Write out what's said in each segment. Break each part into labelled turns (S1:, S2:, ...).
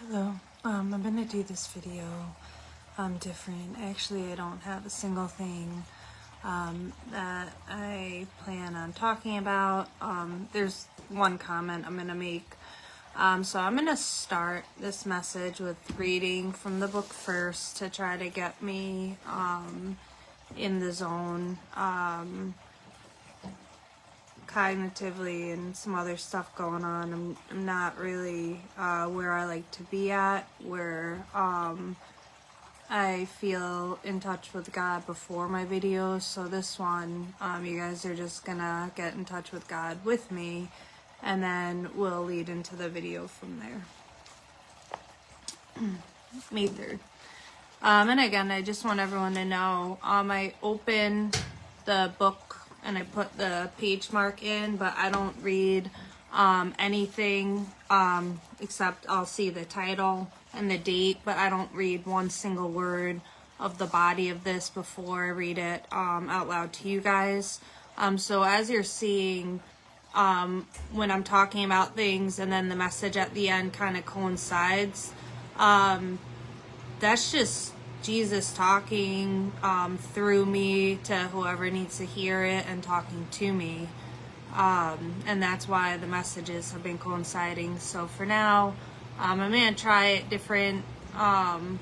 S1: Hello, I'm gonna do this video different. Actually, I don't have a single thing that I plan on talking about. There's one comment I'm gonna make. So I'm gonna start this message with reading from the book first to try to get me in the zone cognitively, and some other stuff going on. I'm not really where I like to be at, where I feel in touch with God before my videos. So this one, you guys are just gonna get in touch with God with me, and then we'll lead into the video from there. May 3rd. And again, I just want everyone to know, I open the book and I put the page mark in, but I don't read anything except I'll see the title and the date, but I don't read one single word of the body of this before I read it out loud to you guys. So as you're seeing, when I'm talking about things and then the message at the end kind of coincides, that's just Jesus talking through me to whoever needs to hear it and talking to me. And that's why the messages have been coinciding. So for now, I'm going to try it different, and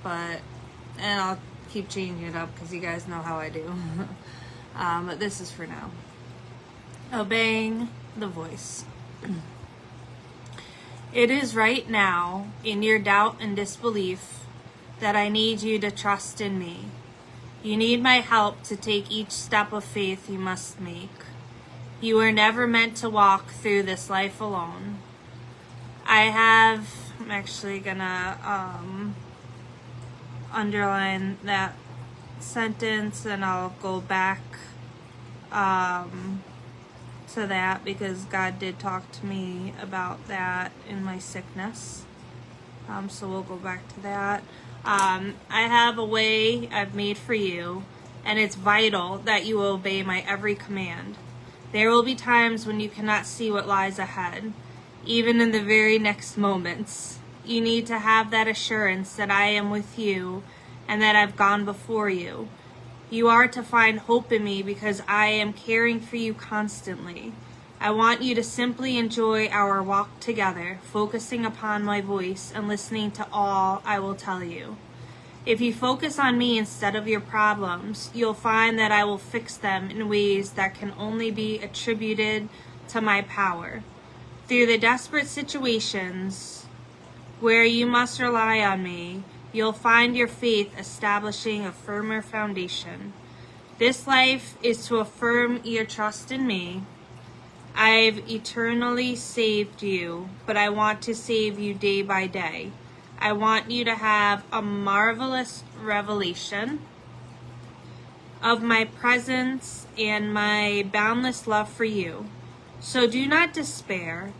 S1: I'll keep changing it up because you guys know how I do. But this is for now. Obeying the voice. It is right now, in your doubt and disbelief, that I need you to trust in me. You need my help to take each step of faith you must make. You were never meant to walk through this life alone. I'm actually gonna underline that sentence, and I'll go back to that because God did talk to me about that in my sickness. So we'll go back to that. I have a way I've made for you, and it's vital that you obey my every command. There will be times when you cannot see what lies ahead, even in the very next moments. You need to have that assurance that I am with you and that I've gone before you. You are to find hope in me because I am caring for you constantly. I want you to simply enjoy our walk together, focusing upon my voice and listening to all I will tell you. If you focus on me instead of your problems, you'll find that I will fix them in ways that can only be attributed to my power. Through the desperate situations where you must rely on me, you'll find your faith establishing a firmer foundation. This life is to affirm your trust in me. I've eternally saved you, but I want to save you day by day. I want you to have a marvelous revelation of my presence and my boundless love for you. So do not despair.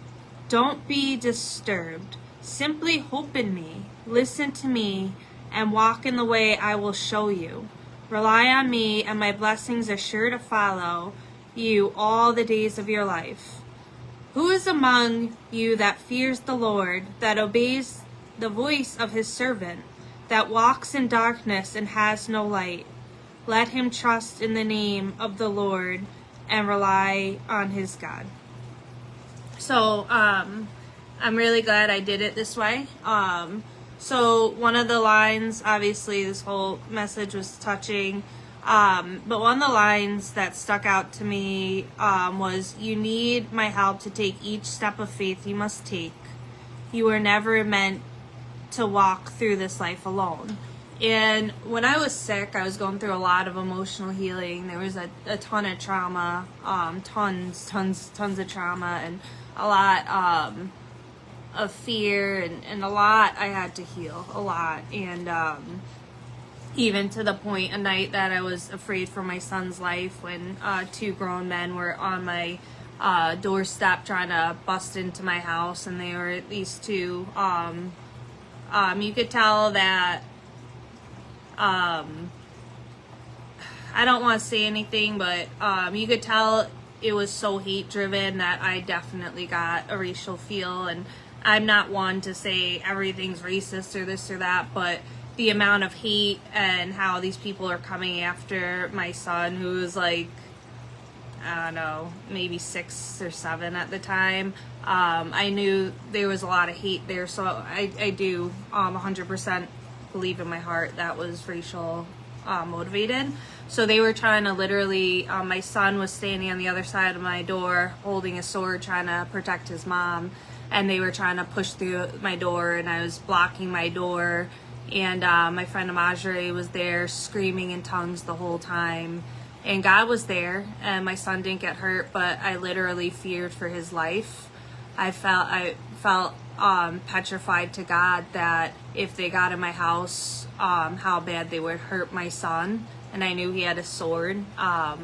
S1: Don't be disturbed. Simply hope in me, listen to me, and walk in the way I will show you. Rely on me, and my blessings are sure to follow you all the days of your life. Who is among you that fears the Lord, that obeys the voice of his servant, that walks in darkness and has no light? Let him trust in the name of the Lord and rely on his God. So I'm really glad I did it this way. So one of the lines, obviously this whole message was touching, but one of the lines that stuck out to me was, you need my help to take each step of faith you must take. You were never meant to walk through this life alone. And when I was sick, I was going through a lot of emotional healing. There was a ton of trauma, tons of trauma, and a lot of fear, and a lot I had to heal, a lot. And even to the point a night that I was afraid for my son's life when 2 grown men were on my doorstep trying to bust into my house, and they were these 2. You could tell that I don't want to say anything, but you could tell it was so hate driven that I definitely got a racial feel, and I'm not one to say everything's racist or this or that, but the amount of hate and how these people are coming after my son, who was like, I don't know, maybe 6 or 7 at the time. I knew there was a lot of hate there, so I do 100% believe in my heart that was racial motivated. So they were trying to literally, my son was standing on the other side of my door holding a sword trying to protect his mom, and they were trying to push through my door, and I was blocking my door, and my friend Amajre was there screaming in tongues the whole time. And God was there, and my son didn't get hurt, but I literally feared for his life. I felt petrified to God that if they got in my house, how bad they would hurt my son. And I knew he had a sword. That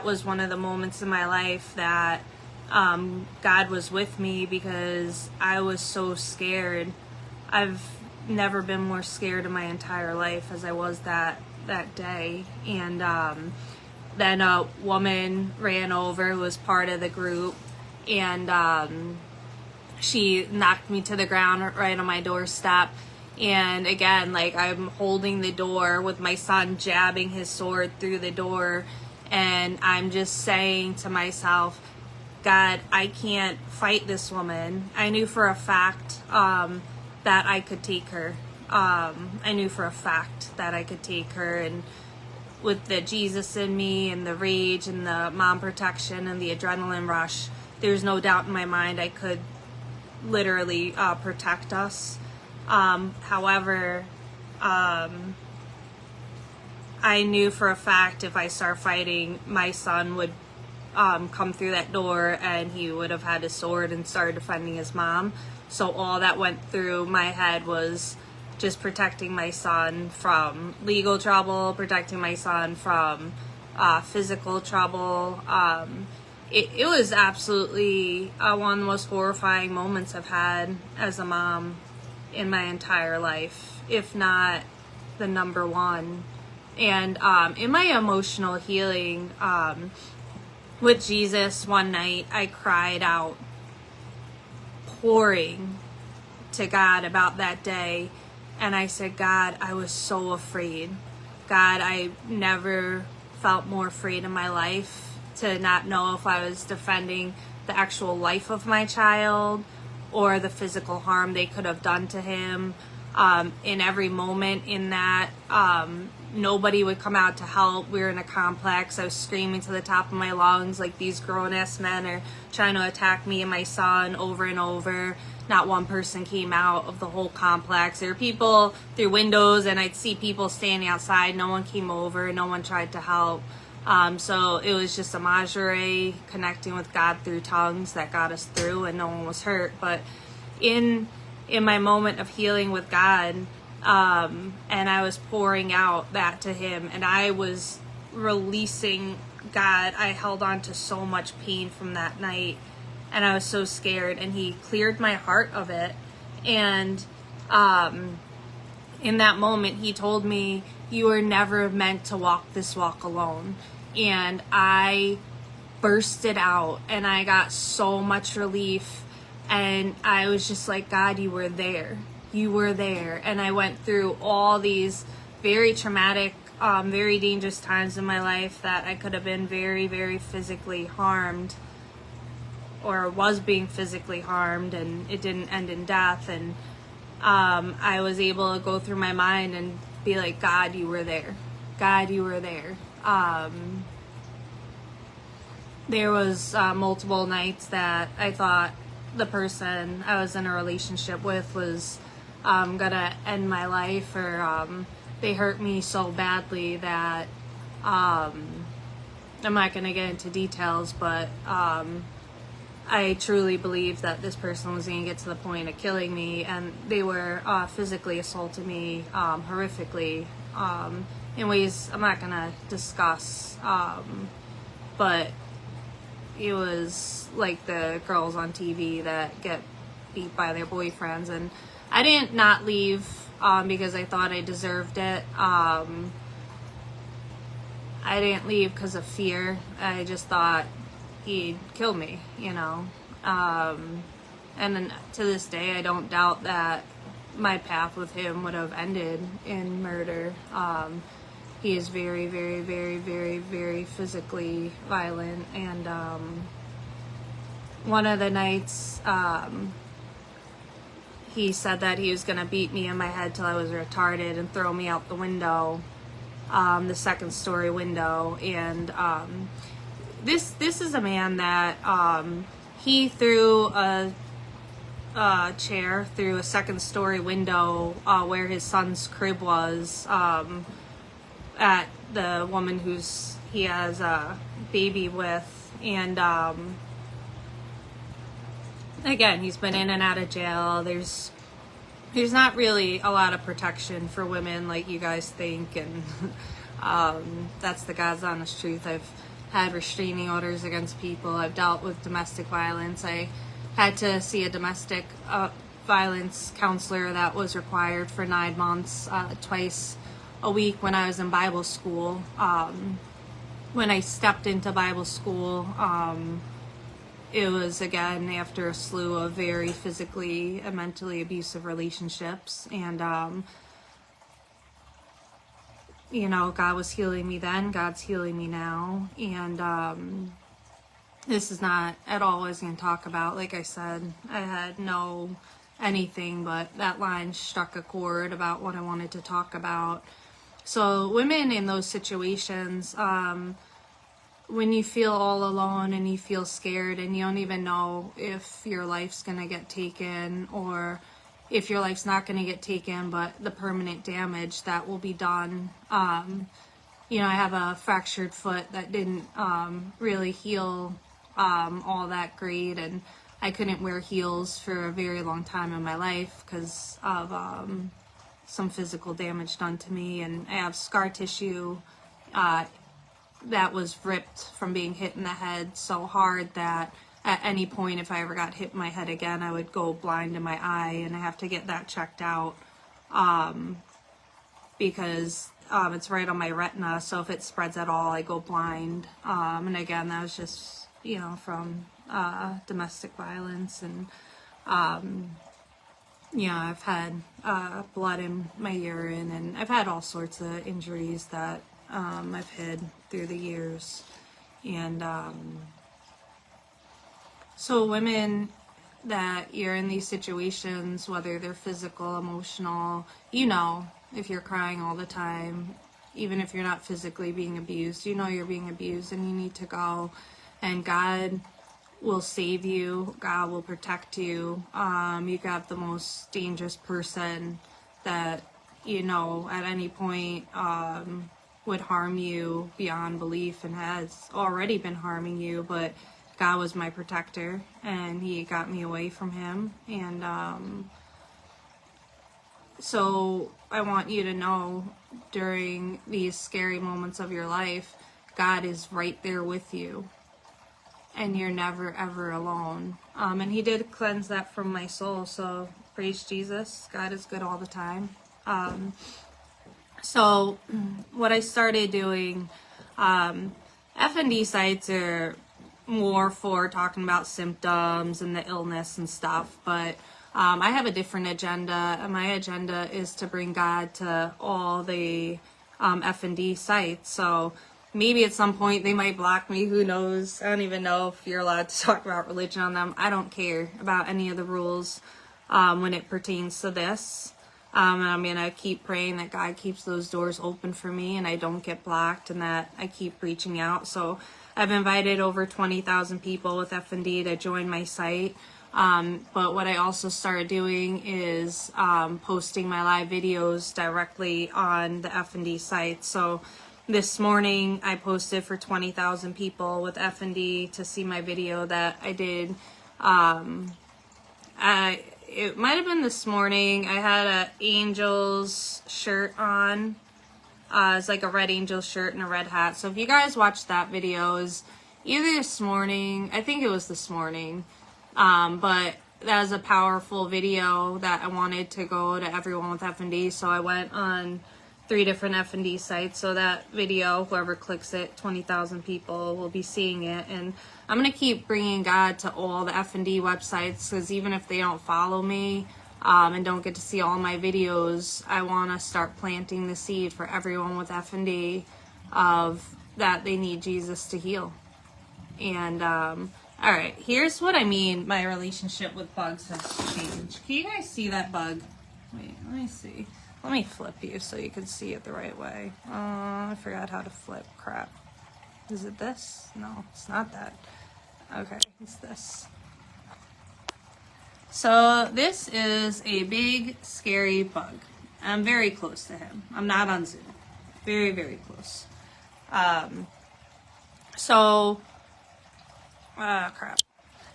S1: was one of the moments in my life that God was with me, because I was so scared. I've never been more scared in my entire life as I was that day. And then a woman ran over who was part of the group, and she knocked me to the ground right on my doorstep. And again, like, I'm holding the door with my son jabbing his sword through the door, and I'm just saying to myself, God, I can't fight this woman. I knew for a fact that I could take her. I knew for a fact that I could take her, and with the Jesus in me and the rage and the mom protection and the adrenaline rush, there's no doubt in my mind I could literally protect us. However, I knew for a fact if I start fighting, my son would come through that door, and he would have had his sword and started defending his mom. So all that went through my head was just protecting my son from legal trouble, protecting my son from physical trouble. It was absolutely one of the most horrifying moments I've had as a mom in my entire life, if not the number one. And in my emotional healing with Jesus one night, I cried out, pouring to God about that day. And I said, God, I was so afraid. God, I never felt more afraid in my life to not know if I was defending the actual life of my child or the physical harm they could have done to him. In every moment in that, nobody would come out to help. We were in a complex. I was screaming to the top of my lungs like these grown-ass men are trying to attack me and my son over and over. Not one person came out of the whole complex. There were people through windows, and I'd see people standing outside. No one came over. No one tried to help. So it was just a Amajre connecting with God through tongues that got us through, and no one was hurt. But in my moment of healing with God, and I was pouring out that to him, and I was releasing God. I held on to so much pain from that night, and I was so scared, and he cleared my heart of it. And in that moment, he told me, you were never meant to walk this walk alone. And I bursted out, and I got so much relief, and I was just like, God, you were there. You were there. And I went through all these very traumatic, very dangerous times in my life that I could have been very, very physically harmed, or was being physically harmed, and it didn't end in death. And I was able to go through my mind and be like, God, you were there. God, you were there. There was multiple nights that I thought the person I was in a relationship with was gonna end my life, or they hurt me so badly that I'm not gonna get into details, but I truly believed that this person was gonna get to the point of killing me, and they were physically assaulting me horrifically in ways I'm not gonna discuss, but it was like the girls on TV that get beat by their boyfriends. And I didn't not leave because I thought I deserved it. I didn't leave because of fear. I just thought he'd kill me, you know. And then to this day, I don't doubt that my path with him would have ended in murder. He is very, very, very, very, very physically violent. And one of the nights, he said that he was going to beat me in my head till I was retarded and throw me out the window, the second story window. And this is a man that he threw a chair through a second story window where his son's crib was, at the woman he has a baby with. And again, he's been in and out of jail. There's not really a lot of protection for women like you guys think, and that's the God's honest truth. I've had restraining orders against people. I've dealt with domestic violence. I had to see a domestic violence counselor that was required for 9 months, twice a week when I was in Bible school. When I stepped into Bible school, it was, again, after a slew of very physically and mentally abusive relationships. And, God was healing me then. God's healing me now. And this is not at all what I was going to talk about. Like I said, I had no anything, but that line struck a chord about what I wanted to talk about. So women in those situations, when you feel all alone and you feel scared and you don't even know if your life's going to get taken or if your life's not going to get taken, but the permanent damage that will be done. I have a fractured foot that didn't really heal all that great, and I couldn't wear heels for a very long time in my life because of some physical damage done to me. And I have scar tissue that was ripped from being hit in the head so hard that at any point, if I ever got hit in my head again, I would go blind in my eye, and I have to get that checked out because it's right on my retina. So if it spreads at all, I go blind. And again, that was just, from domestic violence. And, I've had blood in my urine, and I've had all sorts of injuries that I've hid through the years. And so women that you're in these situations, whether they're physical, emotional, if you're crying all the time, even if you're not physically being abused, you're being abused and you need to go, and God will save you. God will protect you. You got the most dangerous person that, at any point would harm you beyond belief and has already been harming you, but God was my protector, and he got me away from him. And so I want you to know, during these scary moments of your life, God is right there with you, and you're never ever alone. And he did cleanse that from my soul, so praise Jesus. God is good all the time. So what I started doing, FND sites are more for talking about symptoms and the illness and stuff, but I have a different agenda, and my agenda is to bring God to all the FND sites. So maybe at some point they might block me, who knows. I don't even know if you're allowed to talk about religion on them. I don't care about any of the rules when it pertains to this. And I'm going to keep praying that God keeps those doors open for me and I don't get blocked, and that I keep reaching out. So I've invited over 20,000 people with FND to join my site. But what I also started doing is posting my live videos directly on the FND site. So this morning I posted for 20,000 people with FND to see my video that I did. It might have been this morning. I had a Angels shirt on. It's like a red Angels shirt and a red hat. So if you guys watched that video, it was either this morning, I think it was this morning. But that was a powerful video that I wanted to go to everyone with FND. So I went on 3 different F&D sites. So that video, whoever clicks it, 20,000 people will be seeing it. And I'm going to keep bringing God to all the F&D websites, because even if they don't follow me and don't get to see all my videos, I want to start planting the seed for everyone with F&D of that they need Jesus to heal. And all right, here's what I mean my relationship with bugs has changed. Can you guys see that bug? Wait, let me see. Let me flip you so you can see it the right way. I forgot how to flip. Crap. Is it this? No, it's not that. Okay, it's this. So this is a big, scary bug. I'm very close to him. I'm not on Zoom. Very, very close. Crap.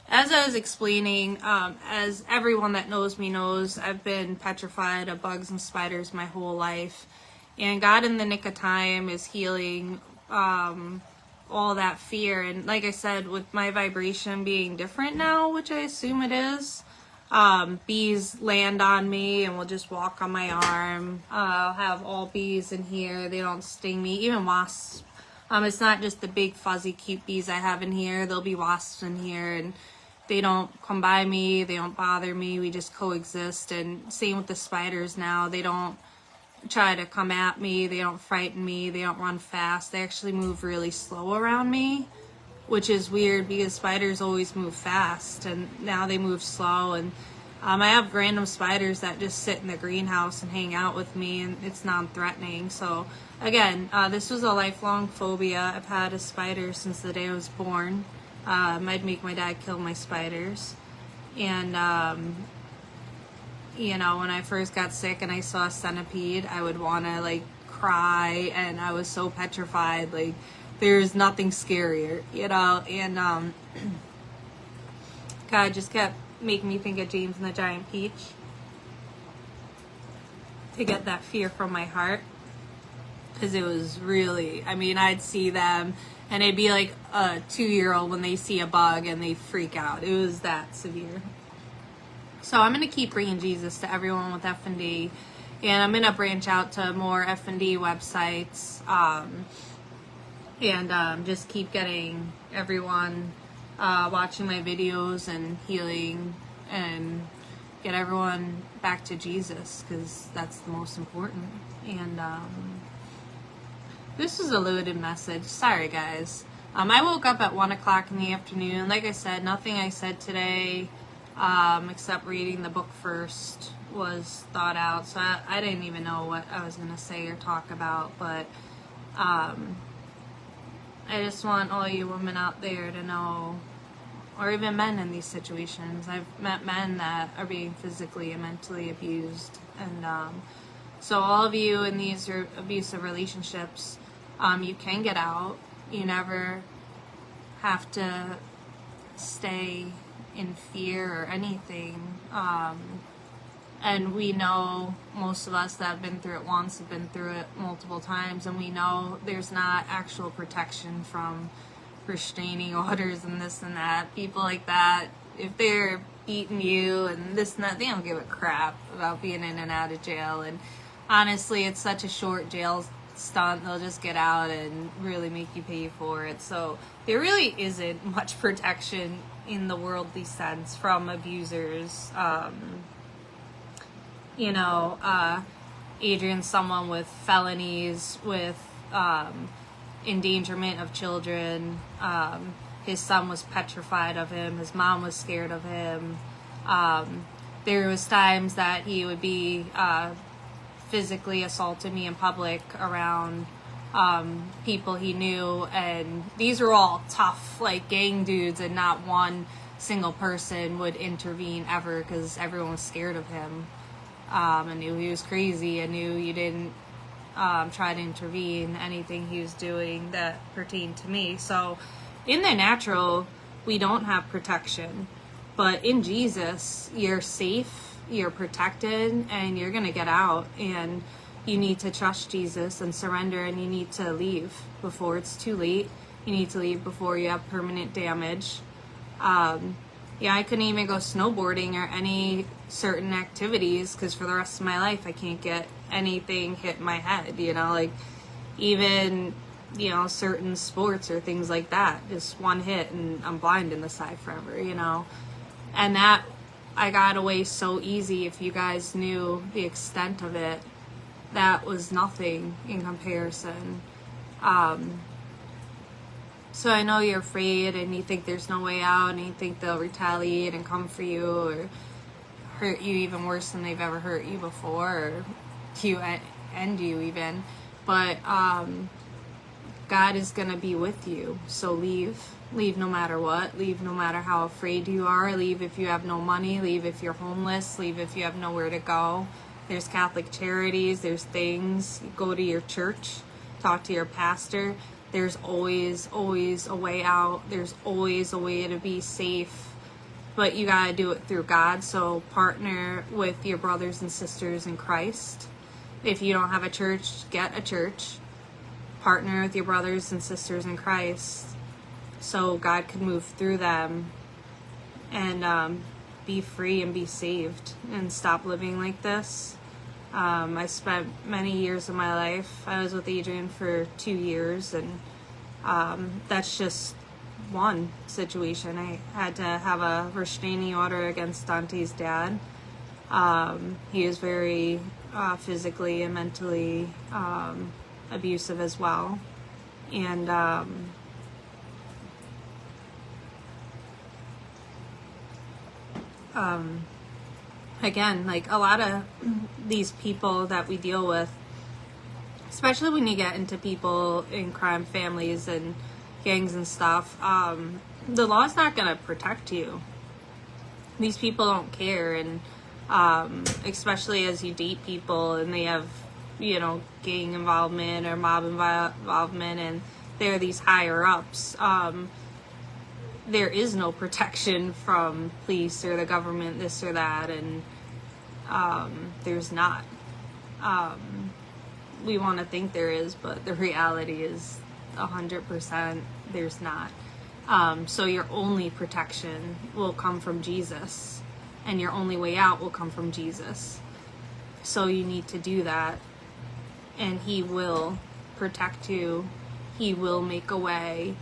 S1: As I was explaining, as everyone that knows me knows, I've been petrified of bugs and spiders my whole life. And God in the nick of time is healing all that fear. And like I said, with my vibration being different now, which I assume it is, bees land on me and will just walk on my arm. I'll have all bees in here. They don't sting me. Even wasps. It's not just the big fuzzy cute bees I have in here. There'll be wasps in here, and they don't come by me. They don't bother me. We just coexist. And same with the spiders now. They don't try to come at me. They don't frighten me. They don't run fast. They actually move really slow around me, which is weird because spiders always move fast, and now they move slow. And I have random spiders that just sit in the greenhouse and hang out with me, and it's non-threatening. So again, this was a lifelong phobia. I've had a spider since the day I was born. I'd make my dad kill my spiders. And you know, when I first got sick and I saw a centipede, I would want to like cry, and I was so petrified. Like, there's nothing scarier, you know. And God just kept making me think of James and the Giant Peach to get that fear from my heart, because it was really, I mean, I'd see them and it'd be like a 2-year-old when they see a bug and they freak out. It was that severe. So I'm going to keep bringing Jesus to everyone with F&D, and I'm going to branch out to more F&D websites, and just keep getting everyone watching my videos and healing, and get everyone back to Jesus, because that's the most important. And this is a loaded message. Sorry, guys. I woke up at 1 o'clock in the afternoon. Like I said, nothing I said today, except reading the book first, was thought out. So I didn't even know what I was going to say or talk about. But I just want all you women out there to know, or even men in these situations. I've met men that are being physically and mentally abused. And so all of you in these abusive relationships, you can get out. You never have to stay in fear or anything. And we know, most of us that have been through it once have been through it multiple times, and we know there's not actual protection from restraining orders and this and that. People like that, if they're beating you and this and that, they don't give a crap about being in and out of jail. And honestly, it's such a short jail stunt. They'll just get out and really make you pay for it. So there really isn't much protection in the worldly sense from abusers. You know, Adrian's someone with felonies, with endangerment of children. His son was petrified of him. His mom was scared of him. There was times that he would be physically assaulted me in public around people he knew, and these were all tough, like, gang dudes, and not one single person would intervene ever, because everyone was scared of him. I knew he was crazy. I knew you didn't try to intervene anything he was doing that pertained to me. So in the natural, we don't have protection, but in Jesus, you're safe, you're protected, and you're gonna get out. And you need to trust Jesus and surrender, and you need to leave before it's too late. You need to leave before you have permanent damage. Yeah, I couldn't even go snowboarding or any certain activities because for the rest of my life I can't get anything hit my head, like even, certain sports or things like that. Just one hit and I'm blind in the side forever, And that, I got away so easy. If you guys knew the extent of it, that was nothing in comparison. So I know you're afraid and you think there's no way out and you think they'll retaliate and come for you or hurt you even worse than they've ever hurt you before, or end you even. But God is going to be with you. So leave no matter what. Leave no matter how afraid you are. Leave if you have no money. Leave if you're homeless. Leave if you have nowhere to go. There's Catholic charities. There's things. Go to your church. Talk to your pastor. There's always a way out. There's always a way to be safe. But you got to do it through God. So partner with your brothers and sisters in Christ. If you don't have a church, get a church. Partner with your brothers and sisters in Christ so God can move through them and be free and be saved and stop living like this. I spent many years of my life, I was with Adrian for 2 years, and that's just one situation. I had to have a restraining order against Dante's dad. He was very physically and mentally abusive as well. And again, like a lot of these people that we deal with, especially when you get into people in crime families and gangs and stuff, the law's not going to protect you. These people don't care, and especially as you date people and they have, gang involvement or mob involvement and they're these higher ups, there is no protection from police or the government, this or that, and there's not. We want to think there is, but the reality is 100% there's not. So your only protection will come from Jesus, and your only way out will come from Jesus. So you need to do that, and He will protect you. He will make a way.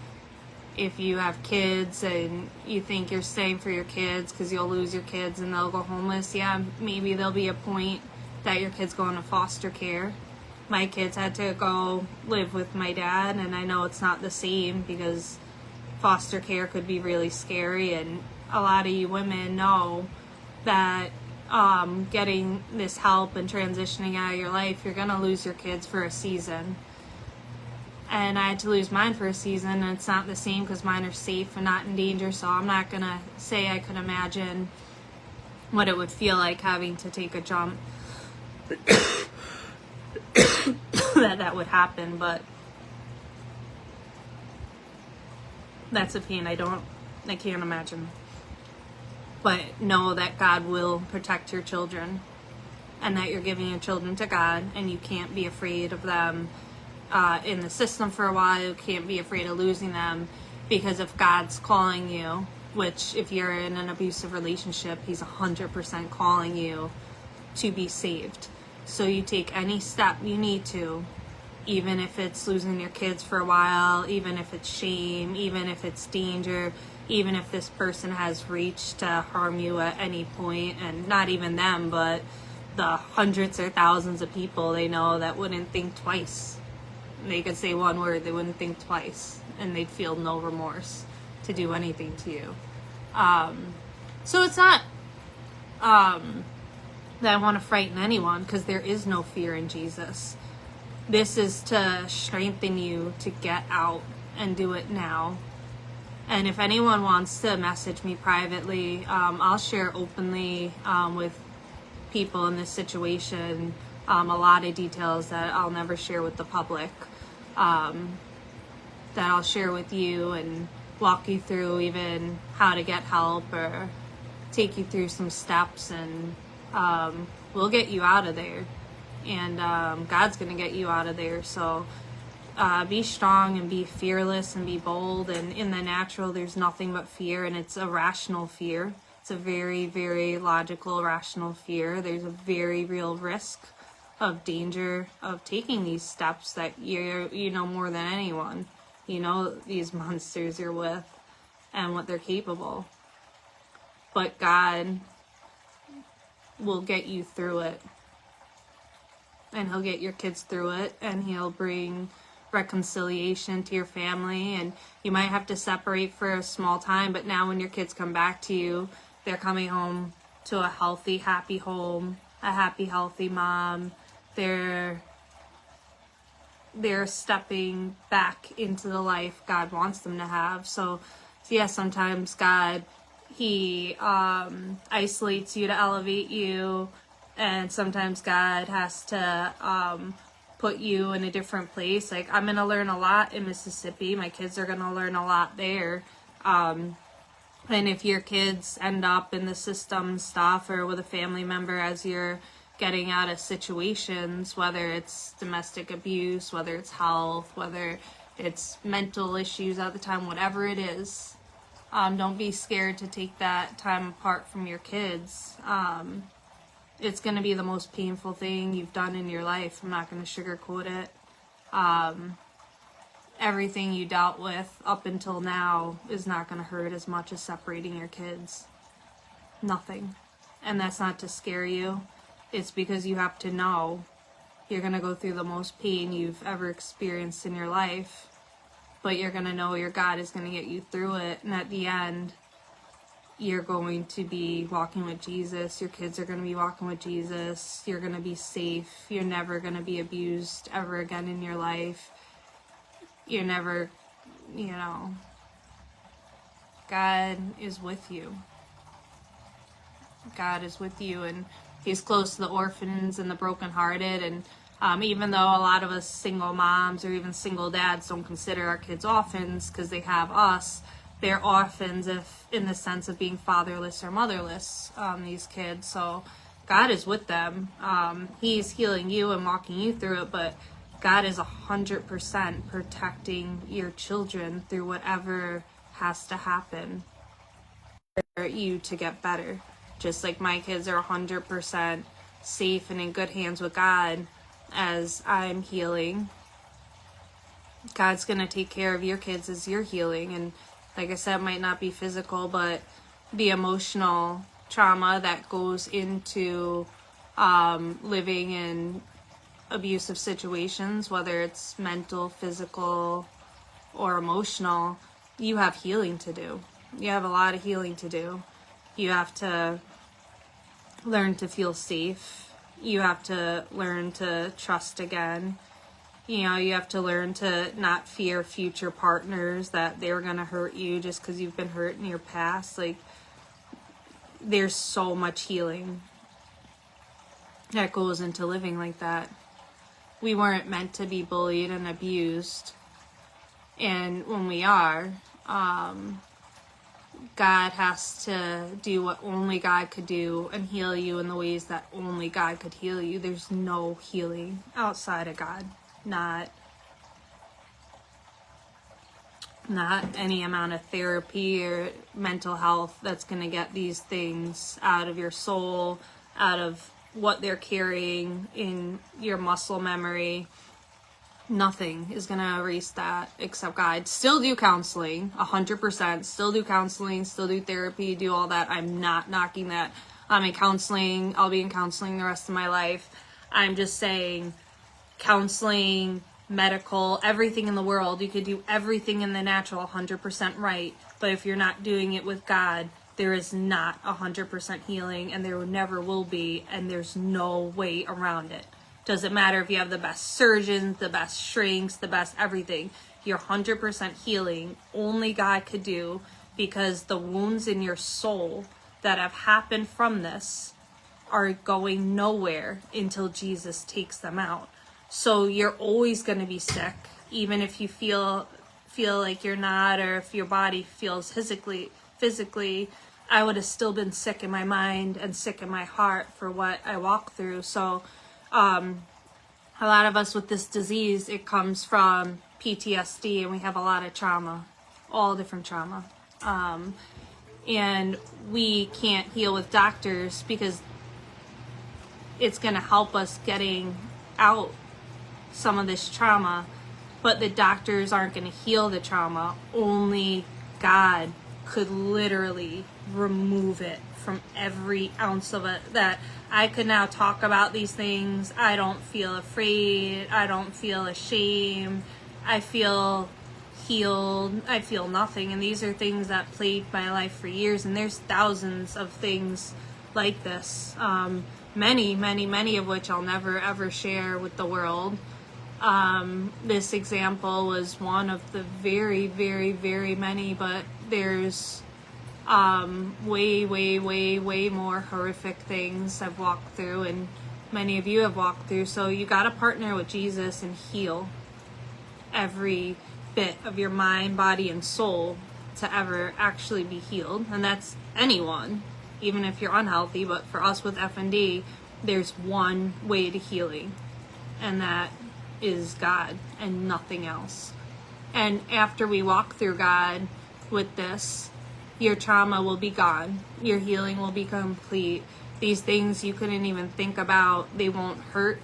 S1: If you have kids and you think you're staying for your kids because you'll lose your kids and they'll go homeless, yeah, maybe there'll be a point that your kids go into foster care. My kids had to go live with my dad, and I know it's not the same because foster care could be really scary, and a lot of you women know that getting this help and transitioning out of your life, you're going to lose your kids for a season. And I had to lose mine for a season, and it's not the same because mine are safe and not in danger, so I'm not going to say I could imagine what it would feel like having to take a jump that would happen, but that's a pain I can't imagine. But know that God will protect your children, and that you're giving your children to God, and you can't be afraid of them in the system for a while. You can't be afraid of losing them, because if God's calling you, which if you're in an abusive relationship, He's 100% calling you to be saved. So you take any step you need to, even if it's losing your kids for a while, even if it's shame, even if it's danger, even if this person has reached to harm you at any point, and not even them, but the hundreds or thousands of people they know that wouldn't think twice. They could say one word, they wouldn't think twice, and they'd feel no remorse to do anything to you. So it's not that I want to frighten anyone, because there is no fear in Jesus. This is to strengthen you to get out and do it now. And if anyone wants to message me privately, I'll share openly with people in this situation a lot of details that I'll never share with the public, that I'll share with you and walk you through even how to get help or take you through some steps, and we'll get you out of there, and God's going to get you out of there. So be strong and be fearless and be bold. And in the natural, there's nothing but fear, and it's a rational fear. It's a very, very logical, rational fear. There's a very real risk of danger of taking these steps that you know more than anyone. You know these monsters you're with and what they're capable. But God will get you through it. And he'll get your kids through it, and he'll bring reconciliation to your family. And you might have to separate for a small time, but now when your kids come back to you, they're coming home to a healthy, happy home, a happy, healthy mom. They're stepping back into the life God wants them to have. So yeah, sometimes God, he isolates you to elevate you, and sometimes God has to put you in a different place. Like, I'm going to learn a lot in Mississippi. My kids are going to learn a lot there. And if your kids end up in the system stuff or with a family member as you're getting out of situations, whether it's domestic abuse, whether it's health, whether it's mental issues at the time, whatever it is, don't be scared to take that time apart from your kids. It's going to be the most painful thing you've done in your life. I'm not going to sugarcoat it. Everything you dealt with up until now is not going to hurt as much as separating your kids. Nothing. And that's not to scare you. It's because you have to know you're going to go through the most pain you've ever experienced in your life. But you're going to know your God is going to get you through it. And at the end, you're going to be walking with Jesus. Your kids are going to be walking with Jesus. You're going to be safe. You're never going to be abused ever again in your life. You're never, God is with you. God is with you, and he's close to the orphans and the brokenhearted. And even though a lot of us single moms or even single dads don't consider our kids orphans because they have us, they're orphans if in the sense of being fatherless or motherless, these kids. So God is with them. He's healing you and walking you through it, but God is 100% protecting your children through whatever has to happen for you to get better. Just like my kids are 100% safe and in good hands with God as I'm healing. God's going to take care of your kids as you're healing. And like I said, it might not be physical, but the emotional trauma that goes into living in abusive situations, whether it's mental, physical, or emotional, you have healing to do. You have a lot of healing to do. You have to learn to feel safe. You have to learn to trust again. You have to learn to not fear future partners, that they're going to hurt you just because you've been hurt in your past. Like, there's so much healing that goes into living like that. We weren't meant to be bullied and abused. And when we are, God has to do what only God could do and heal you in the ways that only God could heal you. There's no healing outside of God. Not any amount of therapy or mental health that's going to get these things out of your soul, out of what they're carrying in your muscle memory. Nothing is going to erase that except God. Still do counseling, 100%. Still do counseling, still do therapy, do all that. I'm not knocking that. I'm in counseling. I'll be in counseling the rest of my life. I'm just saying counseling, medical, everything in the world. You could do everything in the natural 100% right. But if you're not doing it with God, there is not 100% healing, and there never will be, and there's no way around it. Doesn't matter if you have the best surgeons, the best shrinks, the best everything. You're 100% healing. Only God could do, because the wounds in your soul that have happened from this are going nowhere until Jesus takes them out. So you're always going to be sick, even if you feel like you're not, or if your body feels physically, I would have still been sick in my mind and sick in my heart for what I walked through. So a lot of us with this disease, it comes from PTSD, and we have a lot of trauma, all different trauma. And we can't heal with doctors because it's going to help us getting out some of this trauma, but the doctors aren't going to heal the trauma. Only God could literally remove it from every ounce of it. That I could now talk about these things. I don't feel afraid. I don't feel ashamed. I feel healed. I feel nothing. And these are things that plagued my life for years. And there's thousands of things like this. Many of which I'll never ever share with the world. This example was one of the very, very, very many, but there's way more horrific things I've walked through, and many of you have walked through. So you got to partner with Jesus and heal every bit of your mind, body, and soul to ever actually be healed. And that's anyone, even if you're unhealthy. But for us with FND, there's one way to healing, and that is God and nothing else. And after we walk through God with this, your trauma will be gone. Your healing will be complete. These things you couldn't even think about, they won't hurt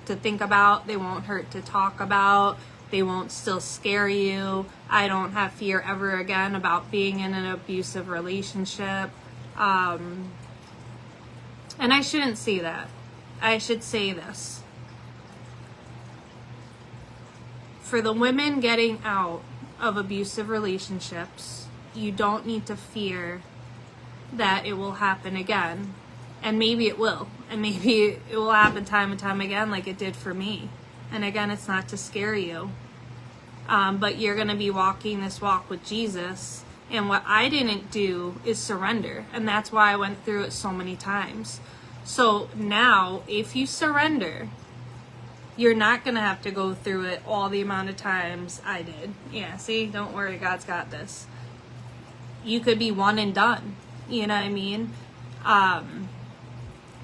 S1: to think about. They won't hurt to talk about. They won't still scare you. I don't have fear ever again about being in an abusive relationship. And I shouldn't say that. I should say this. For the women getting out of abusive relationships, you don't need to fear that it will happen again. And maybe it will. And maybe it will happen time and time again like it did for me. And again, it's not to scare you. But you're going to be walking this walk with Jesus. And what I didn't do is surrender. And that's why I went through it so many times. So now, if you surrender, you're not going to have to go through it all the amount of times I did. Yeah, see, don't worry, God's got this. You could be one and done, you know what I mean?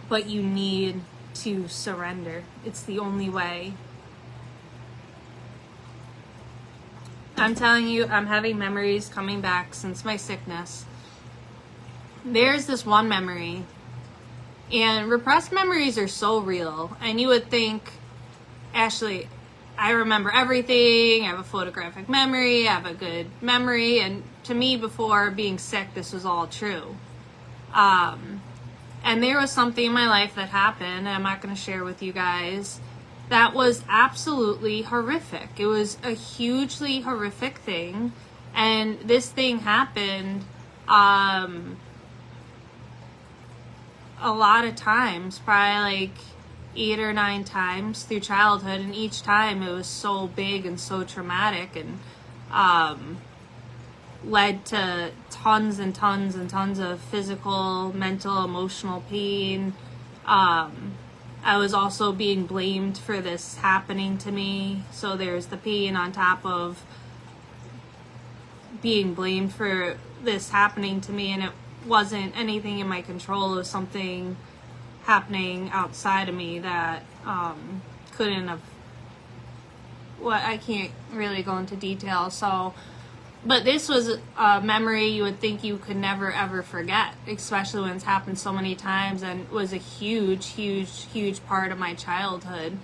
S1: But you need to surrender. It's the only way. I'm telling you, I'm having memories coming back since my sickness. There's this one memory, and repressed memories are so real, and you would think, Ashley, I remember everything. I have a photographic memory. I have a good memory. And to me, before being sick, this was all true. And there was something in my life that happened, and I'm not going to share with you guys, that was absolutely horrific. It was a hugely horrific thing. And this thing happened a lot of times, probably like 8 or 9 times through childhood, and each time it was so big and so traumatic, and led to tons and tons and tons of physical, mental, emotional pain. I was also being blamed for this happening to me, so there's the pain on top of being blamed for this happening to me, and it wasn't anything in my control. It was something happening outside of me that couldn't have, I can't really go into detail. So, but this was a memory you would think you could never ever forget, especially when it's happened so many times, and was a huge part of my childhood.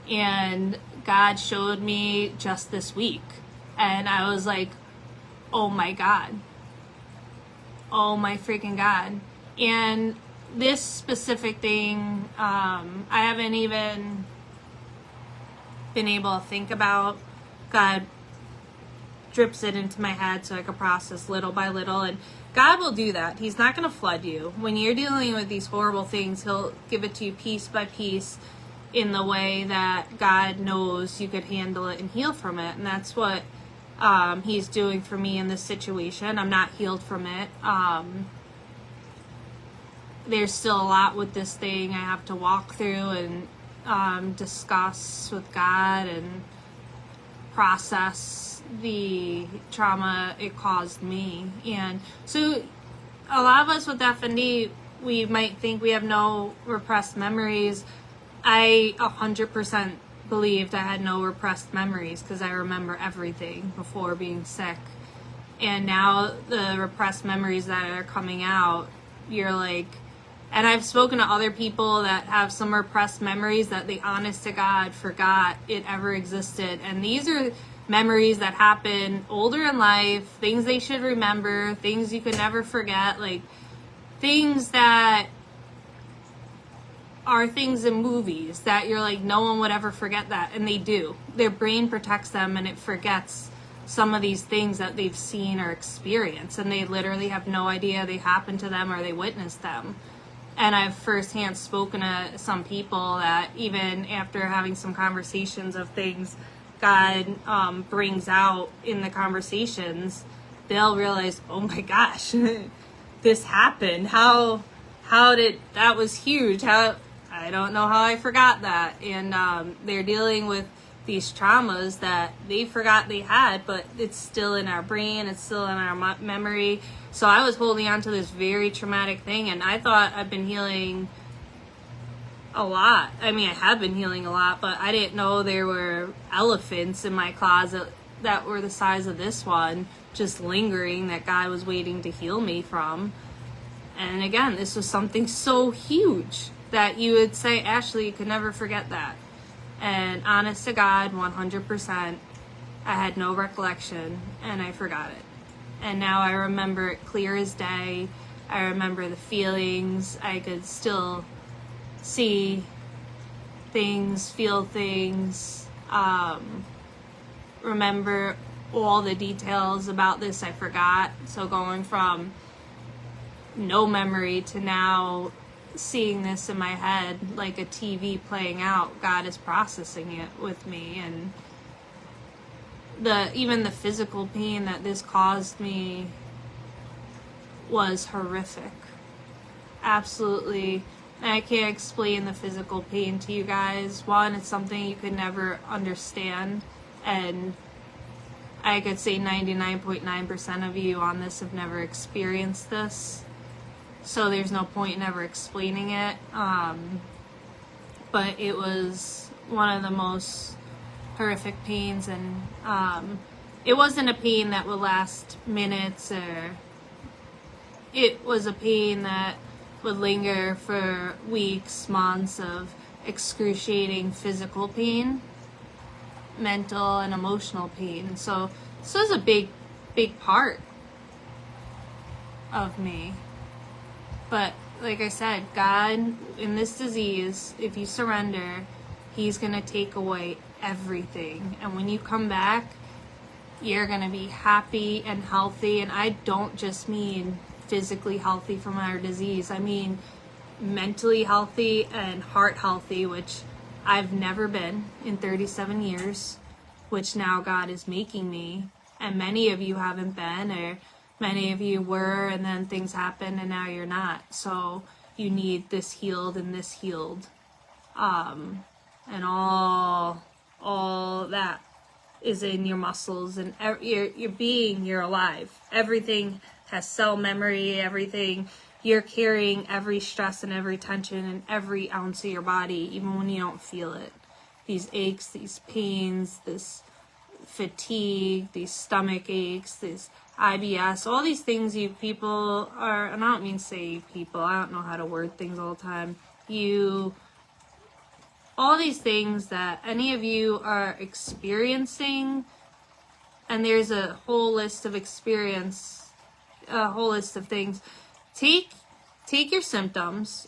S1: And God showed me just this week, and I was like, oh my God, oh my freaking God. And this specific thing, I haven't even been able to think about. God drips it into my head so I can process little by little, and God will do that. He's not going to flood you. When you're dealing with these horrible things, He'll give it to you piece by piece in the way that God knows you could handle it and heal from it. And that's what He's doing for me in this situation. I'm not healed from it. There's still a lot with this thing I have to walk through and discuss with God and process the trauma it caused me. And so a lot of us with FND, we might think we have no repressed memories. I 100% believed I had no repressed memories because I remember everything before being sick. And now the repressed memories that are coming out, you're like, and I've spoken to other people that have some repressed memories that they honest to God forgot it ever existed. And these are memories that happen older in life, things they should remember, things you could never forget, like things that are things in movies that you're like, no one would ever forget that. And they do. Their brain protects them and it forgets some of these things that they've seen or experienced. And they literally have no idea they happened to them or they witnessed them. And I've firsthand spoken to some people that even after having some conversations of things God brings out in the conversations, they'll realize, oh my gosh, this happened. How did, that was huge. I don't know how I forgot that. And they're dealing with these traumas that they forgot they had, but it's still in our brain, it's still in our memory. So I was holding on to this very traumatic thing, and I thought I've been healing a lot. I mean, I have been healing a lot, but I didn't know there were elephants in my closet that were the size of this one, just lingering, that God was waiting to heal me from. And again, this was something so huge that you would say, Ashley, you could never forget that. And honest to God, 100%, I had no recollection and I forgot it. And now I remember it clear as day. I remember the feelings. I could still see things, feel things, remember all the details about this I forgot. So going from no memory to now seeing this in my head like a TV playing out, God is processing it with me. And even the physical pain that this caused me was horrific. Absolutely. And I can't explain the physical pain to you guys. One, it's something you could never understand. And I could say 99.9% of you on this have never experienced this. So there's no point in ever explaining it. But it was one of the most horrific pains. And it wasn't a pain that would last minutes, or it was a pain that would linger for weeks, months of excruciating physical pain, mental and emotional pain. So this was a big part of me. But like I said, God, in this disease, if you surrender, He's going to take away everything. And when you come back, you're going to be happy and healthy. And I don't just mean physically healthy from our disease. I mean mentally healthy and heart healthy, which I've never been in 37 years, which now God is making me. And many of you haven't been, or many of you were, and then things happened and now you're not. So you need this healed and this healed. And all that is in your muscles and your being, you're alive. Everything has cell memory, everything. You're carrying every stress and every tension and every ounce of your body, even when you don't feel it. These aches, these pains, this fatigue, these stomach aches, this IBS, all these things you people are, and I don't mean say people, I don't know how to word things all the time. All these things that any of you are experiencing, and there's a whole list of things. Take your symptoms,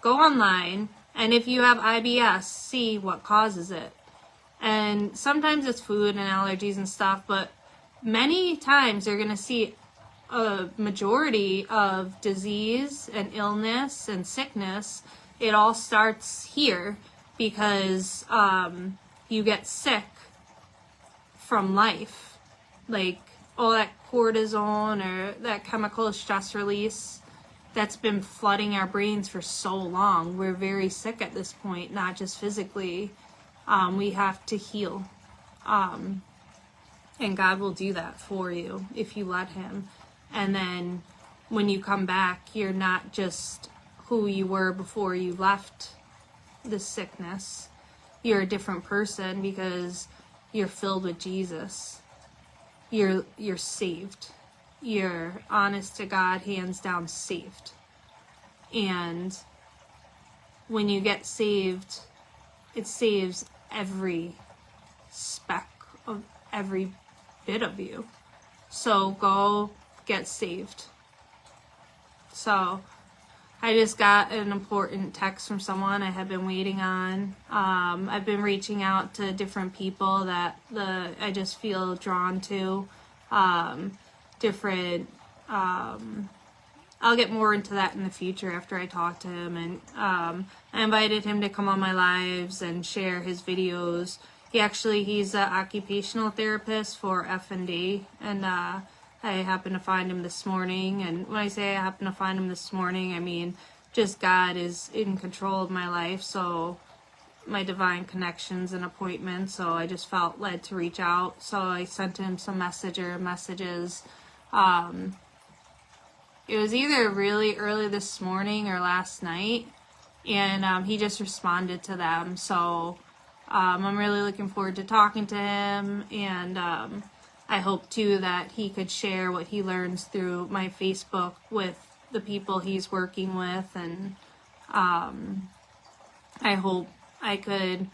S1: go online, and if you have IBS, see what causes it. And sometimes it's food and allergies and stuff, but many times you're going to see a majority of disease and illness and sickness. It all starts here because you get sick from life. Like all that cortisone or that chemical stress release that's been flooding our brains for so long. We're very sick at this point, not just physically. We have to heal. And God will do that for you if you let Him. And then when you come back, you're not just who you were before you left the sickness. you're a different person because you're filled with Jesus. You're saved. You're honest to God, hands down saved. And when you get saved, it saves every speck of every bit of you. So go get saved. So I just got an important text from someone I had been waiting on. I've been reaching out to different people that I just feel drawn to. I'll get more into that in the future after I talk to him. And I invited him to come on my lives and share his videos. He's an occupational therapist for F&D, and I happened to find him this morning. And when I say I happened to find him this morning, I mean just God is in control of my life, so my divine connections and appointments. So I just felt led to reach out. So I sent him some messages. It was either really early this morning or last night, and he just responded to them. So I'm really looking forward to talking to him, and I hope too that he could share what he learns through my Facebook with the people he's working with, and I hope I could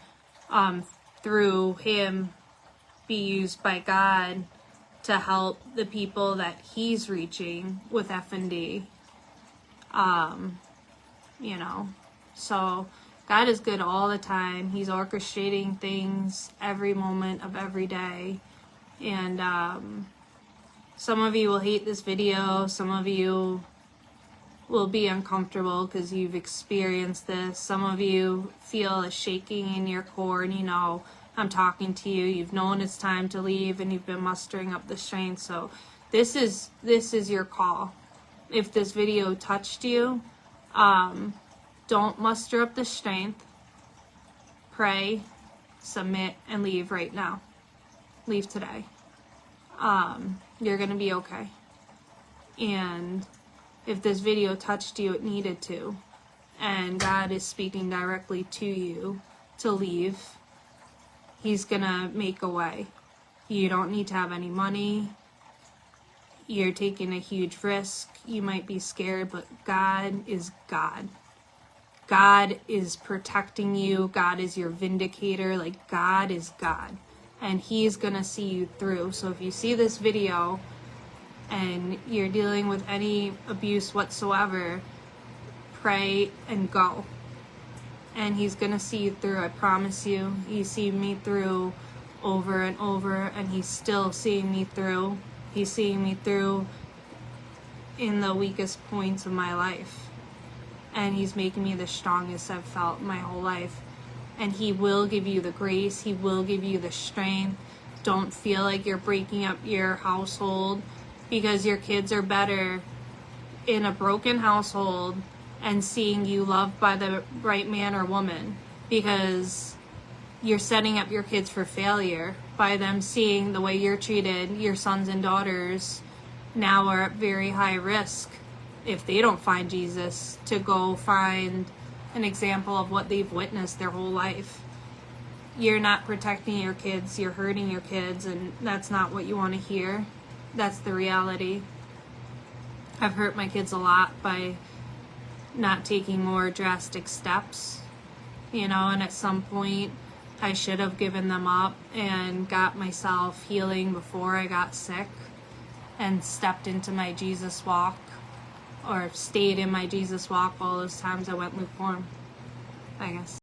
S1: through him be used by God to help the people that he's reaching with F&D. So God is good all the time. He's orchestrating things every moment of every day. And some of you will hate this video. Some of you will be uncomfortable because you've experienced this. Some of you feel a shaking in your core, and I'm talking to you. You've known it's time to leave, and you've been mustering up the strength. So this is your call. If this video touched you, don't muster up the strength. Pray, submit, and leave right now. Leave today. You're gonna be okay. And if this video touched you, it needed to. And God is speaking directly to you to leave. He's gonna make a way. You don't need to have any money. You're taking a huge risk. You might be scared, but God is God. God is protecting you. God is your vindicator. Like, God is God. And He's gonna see you through. So if you see this video and you're dealing with any abuse whatsoever, pray and go. And He's gonna see you through, I promise you. He's seen me through over and over, and He's still seeing me through. He's seeing me through in the weakest points of my life. And He's making me the strongest I've felt my whole life. And He will give you the grace. He will give you the strength. Don't feel like you're breaking up your household, because your kids are better in a broken household and seeing you loved by the right man or woman, because you're setting up your kids for failure by them seeing the way you're treated. Your sons and daughters now are at very high risk, if they don't find Jesus, to go find an example of what they've witnessed their whole life. You're not protecting your kids, you're hurting your kids, and that's not what you want to hear. That's the reality. I've hurt my kids a lot by not taking more drastic steps, and at some point I should have given them up and got myself healing before I got sick and stepped into my Jesus walk, or stayed in my Jesus walk all those times I went lukewarm, I guess.